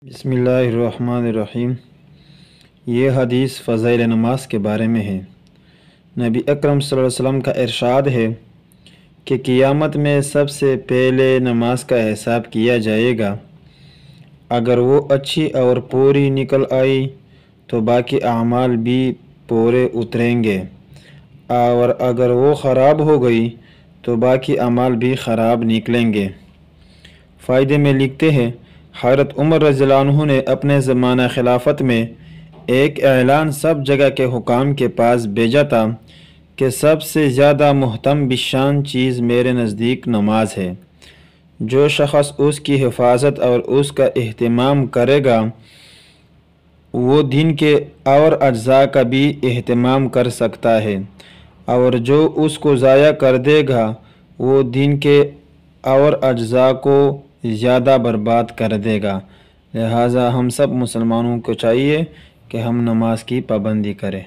بسم اللہ الرحمن الرحیم۔ یہ حدیث فضائل نماز کے بارے میں ہے۔ نبی اکرم صلی اللہ علیہ وسلم کا ارشاد ہے کہ قیامت میں سب سے پہلے نماز کا حساب کیا جائے گا۔ اگر وہ اچھی اور پوری نکل آئی تو باقی اعمال بھی پورے اتریں گے، اور اگر وہ خراب ہو گئی تو باقی اعمال بھی خراب نکلیں گے۔ فائدے میں لکھتے ہیں، حضرت عمر رضی اللہ عنہ نے اپنے زمانہ خلافت میں ایک اعلان سب جگہ کے حکام کے پاس بھیجا تھا کہ سب سے زیادہ مہتم بشان چیز میرے نزدیک نماز ہے۔ جو شخص اس کی حفاظت اور اس کا اہتمام کرے گا وہ دین کے اور اجزاء کا بھی اہتمام کر سکتا ہے، اور جو اس کو ضائع کر دے گا وہ دین کے اور اجزاء کو زیادہ برباد کر دے گا۔ لہٰذا ہم سب مسلمانوں کو چاہیے کہ ہم نماز کی پابندی کریں۔